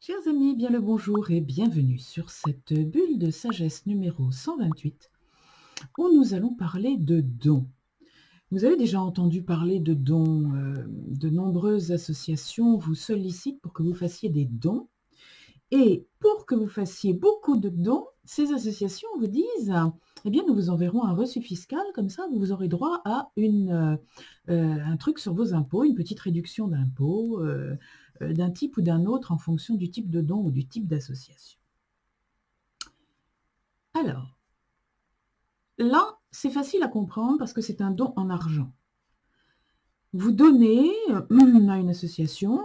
Chers amis, bien le bonjour et bienvenue sur cette bulle de sagesse numéro 128 où nous allons parler de dons. Vous avez déjà entendu parler de dons, de nombreuses associations vous sollicitent pour que vous fassiez des dons et pour que vous fassiez beaucoup de dons, ces associations vous disent, eh bien nous vous enverrons un reçu fiscal, comme ça vous aurez droit à un truc sur vos impôts, une petite réduction d'impôts, d'un type ou d'un autre en fonction du type de don ou du type d'association. Alors, là, c'est facile à comprendre parce que c'est un don en argent. Vous donnez à une association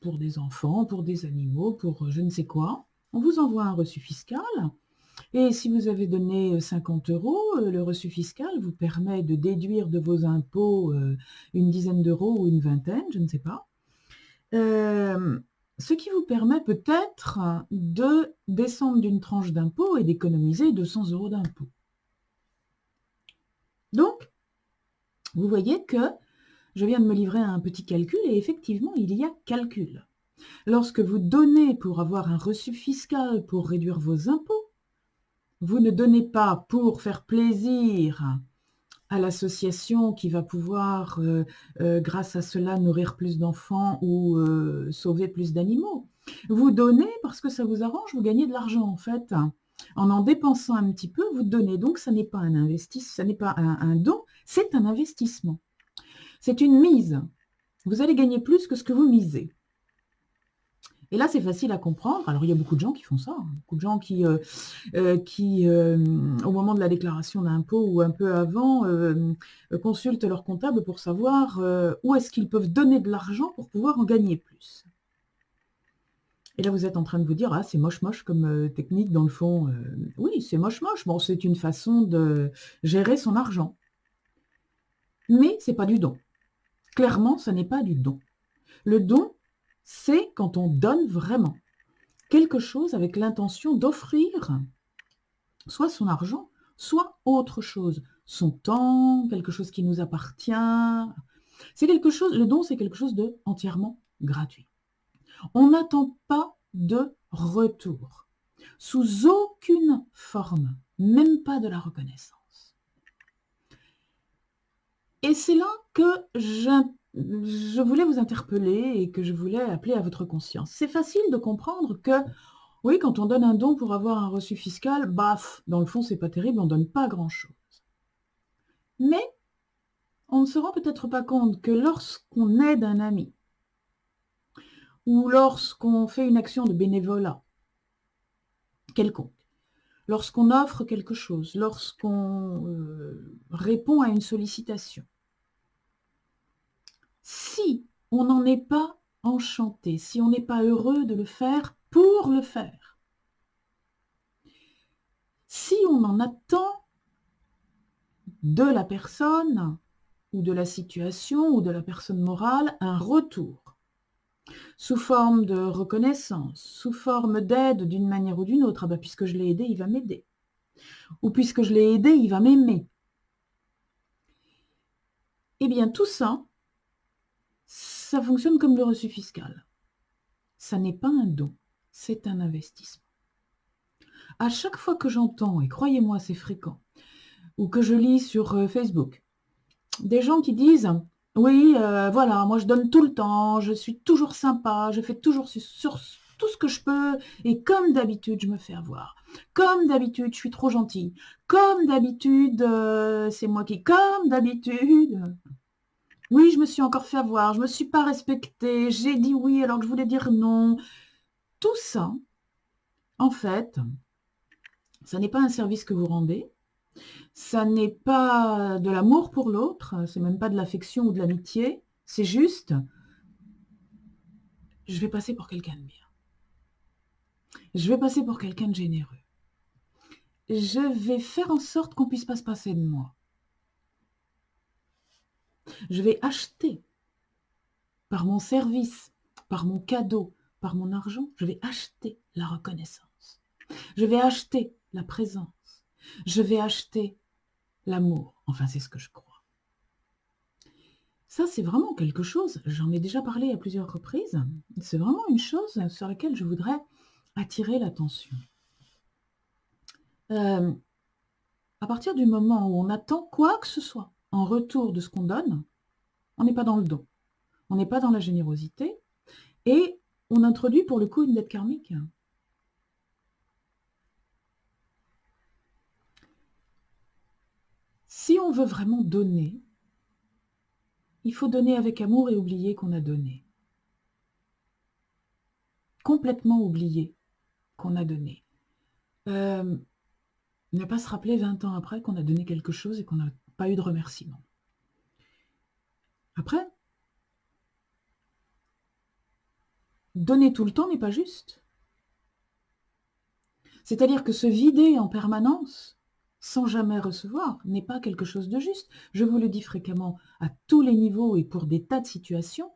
pour des enfants, pour des animaux, pour je ne sais quoi. On vous envoie un reçu fiscal et si vous avez donné 50 €, le reçu fiscal vous permet de déduire de vos impôts une dizaine d'euros ou une vingtaine, je ne sais pas. Ce qui vous permet peut-être de descendre d'une tranche d'impôt et d'économiser 200 € d'impôt. Donc, vous voyez que je viens de me livrer à un petit calcul et effectivement, il y a calcul. Lorsque vous donnez pour avoir un reçu fiscal pour réduire vos impôts, vous ne donnez pas pour faire plaisir à l'association qui va pouvoir, grâce à cela, nourrir plus d'enfants ou sauver plus d'animaux. Vous donnez parce que ça vous arrange, vous gagnez de l'argent en fait. En dépensant un petit peu, vous donnez. Donc ça n'est pas un investissement, ça n'est pas un don, c'est un investissement. C'est une mise. Vous allez gagner plus que ce que vous misez. Et là, c'est facile à comprendre. Alors, il y a beaucoup de gens qui font ça. Beaucoup de gens qui, au moment de la déclaration d'impôt ou un peu avant, consultent leur comptable pour savoir où est-ce qu'ils peuvent donner de l'argent pour pouvoir en gagner plus. Et là, vous êtes en train de vous dire, ah, c'est moche comme technique dans le fond. Oui, c'est moche. Bon, c'est une façon de gérer son argent. Mais ce n'est pas du don. Clairement, ce n'est pas du don. Le don, c'est quand on donne vraiment quelque chose avec l'intention d'offrir soit son argent, soit autre chose, son temps, quelque chose qui nous appartient. C'est quelque chose, le don, c'est quelque chose de entièrement gratuit. On n'attend pas de retour, sous aucune forme, même pas de la reconnaissance. Et c'est là que je voulais vous interpeller et que je voulais appeler à votre conscience. C'est facile de comprendre que, oui, quand on donne un don pour avoir un reçu fiscal, baf, dans le fond, c'est pas terrible, on donne pas grand-chose. Mais on ne se rend peut-être pas compte que lorsqu'on aide un ami, ou lorsqu'on fait une action de bénévolat quelconque, lorsqu'on offre quelque chose, lorsqu'on répond à une sollicitation, si on n'en est pas enchanté, si on n'est pas heureux de le faire pour le faire, si on en attend de la personne ou de la situation ou de la personne morale un retour, sous forme de reconnaissance, sous forme d'aide d'une manière ou d'une autre, ah ben, puisque je l'ai aidé, il va m'aider, ou puisque je l'ai aidé, il va m'aimer. Eh bien tout ça, ça fonctionne comme le reçu fiscal. Ça n'est pas un don, c'est un investissement. À chaque fois que j'entends, et croyez-moi c'est fréquent, ou que je lis sur Facebook, des gens qui disent « Oui, voilà, moi je donne tout le temps, je suis toujours sympa, je fais toujours sur tout ce que je peux, et comme d'habitude, je me fais avoir. Comme d'habitude, je suis trop gentille. Comme d'habitude, c'est moi qui... Comme d'habitude... Oui, je me suis encore fait avoir, je ne me suis pas respectée, j'ai dit oui alors que je voulais dire non. » Tout ça, en fait, ça n'est pas un service que vous rendez, ça n'est pas de l'amour pour l'autre, c'est même pas de l'affection ou de l'amitié, c'est juste, je vais passer pour quelqu'un de bien. Je vais passer pour quelqu'un de généreux. Je vais faire en sorte qu'on ne puisse pas se passer de moi. Je vais acheter par mon service, par mon cadeau, par mon argent, je vais acheter la reconnaissance. Je vais acheter la présence. Je vais acheter l'amour. Enfin, c'est ce que je crois. Ça, c'est vraiment quelque chose, j'en ai déjà parlé à plusieurs reprises, c'est vraiment une chose sur laquelle je voudrais attirer l'attention. À partir du moment où on attend quoi que ce soit en retour de ce qu'on donne, on n'est pas dans le don, on n'est pas dans la générosité et on introduit pour le coup une dette karmique. Si on veut vraiment donner, il faut donner avec amour et oublier qu'on a donné. Complètement oublier qu'on a donné. Ne pas se rappeler 20 ans après qu'on a donné quelque chose et qu'on n'a pas eu de remerciement. Après, donner tout le temps n'est pas juste. C'est-à-dire que se vider en permanence, sans jamais recevoir, n'est pas quelque chose de juste. Je vous le dis fréquemment à tous les niveaux et pour des tas de situations.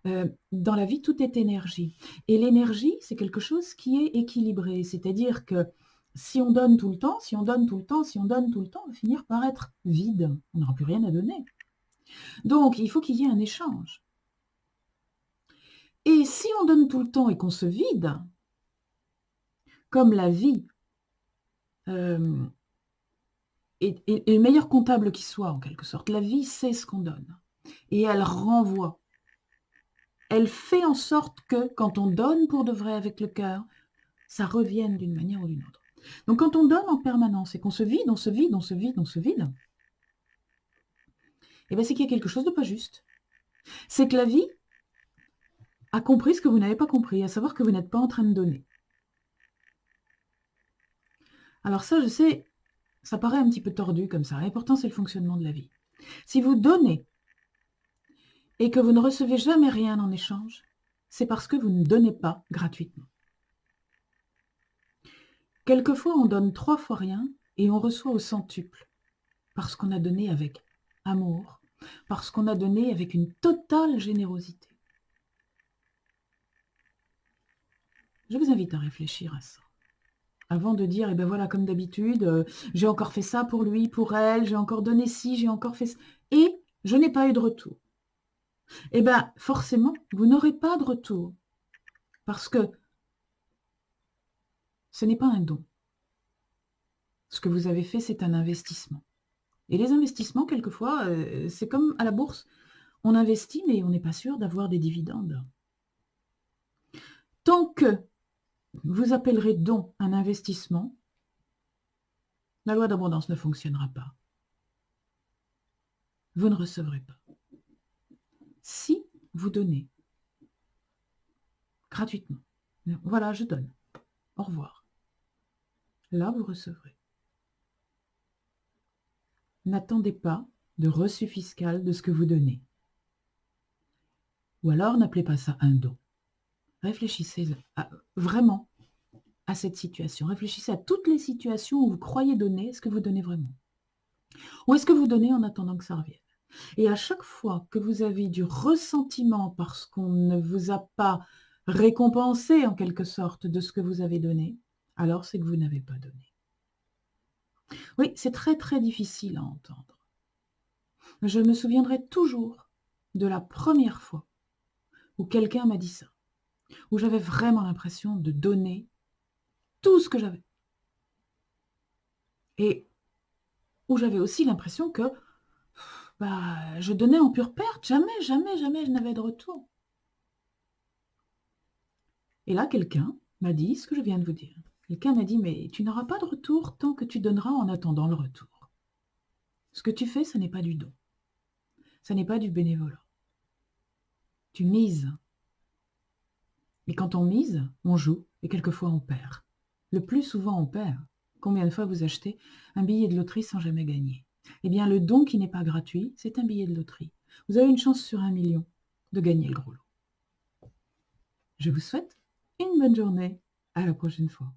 Dans la vie, tout est énergie. Et l'énergie, c'est quelque chose qui est équilibré. C'est-à-dire que si on donne tout le temps, si on donne tout le temps, si on donne tout le temps, on va finir par être vide. On n'aura plus rien à donner. Donc, il faut qu'il y ait un échange. Et si on donne tout le temps et qu'on se vide, comme la vie est le meilleur comptable qui soit, en quelque sorte, la vie sait ce qu'on donne. Et elle renvoie. Elle fait en sorte que, quand on donne pour de vrai avec le cœur, ça revienne d'une manière ou d'une autre. Donc quand on donne en permanence et qu'on se vide, on se vide, on se vide, on se vide, eh bien c'est qu'il y a quelque chose de pas juste. C'est que la vie a compris ce que vous n'avez pas compris, à savoir que vous n'êtes pas en train de donner. Alors ça, je sais, ça paraît un petit peu tordu comme ça, et pourtant c'est le fonctionnement de la vie. Si vous donnez et que vous ne recevez jamais rien en échange, c'est parce que vous ne donnez pas gratuitement. Quelquefois, on donne 3 fois rien et on reçoit au centuple, parce qu'on a donné avec amour, parce qu'on a donné avec une totale générosité. Je vous invite à réfléchir à ça. Avant de dire, eh ben voilà, comme d'habitude, j'ai encore fait ça pour lui, pour elle, j'ai encore donné ci, j'ai encore fait ça, et je n'ai pas eu de retour. Eh bien, forcément, vous n'aurez pas de retour, parce que ce n'est pas un don. Ce que vous avez fait, c'est un investissement. Et les investissements, quelquefois, c'est comme à la bourse. On investit, mais on n'est pas sûr d'avoir des dividendes. Tant que vous appellerez don un investissement, la loi d'abondance ne fonctionnera pas. Vous ne recevrez pas. Si vous donnez gratuitement, voilà, je donne, au revoir, là vous recevrez. N'attendez pas de reçu fiscal de ce que vous donnez. Ou alors n'appelez pas ça un don. Réfléchissez vraiment à cette situation. Réfléchissez à toutes les situations où vous croyez donner. Est-ce que vous donnez vraiment? Ou est-ce que vous donnez en attendant que ça revienne? Et à chaque fois que vous avez du ressentiment parce qu'on ne vous a pas récompensé en quelque sorte de ce que vous avez donné, alors c'est que vous n'avez pas donné. Oui, c'est très très difficile à entendre. Je me souviendrai toujours de la première fois où quelqu'un m'a dit ça, où j'avais vraiment l'impression de donner tout ce que j'avais. Et où j'avais aussi l'impression que je donnais en pure perte, jamais, jamais, jamais je n'avais de retour. Et là, quelqu'un m'a dit ce que je viens de vous dire. Quelqu'un m'a dit, mais tu n'auras pas de retour tant que tu donneras en attendant le retour. Ce que tu fais, ce n'est pas du don. Ce n'est pas du bénévolat. Tu mises. Et quand on mise, on joue et quelquefois on perd. Le plus souvent, on perd. Combien de fois vous achetez un billet de loterie sans jamais gagner? Eh bien, le don qui n'est pas gratuit, c'est un billet de loterie. Vous avez une chance sur 1 million de gagner le gros lot. Je vous souhaite une bonne journée. À la prochaine fois.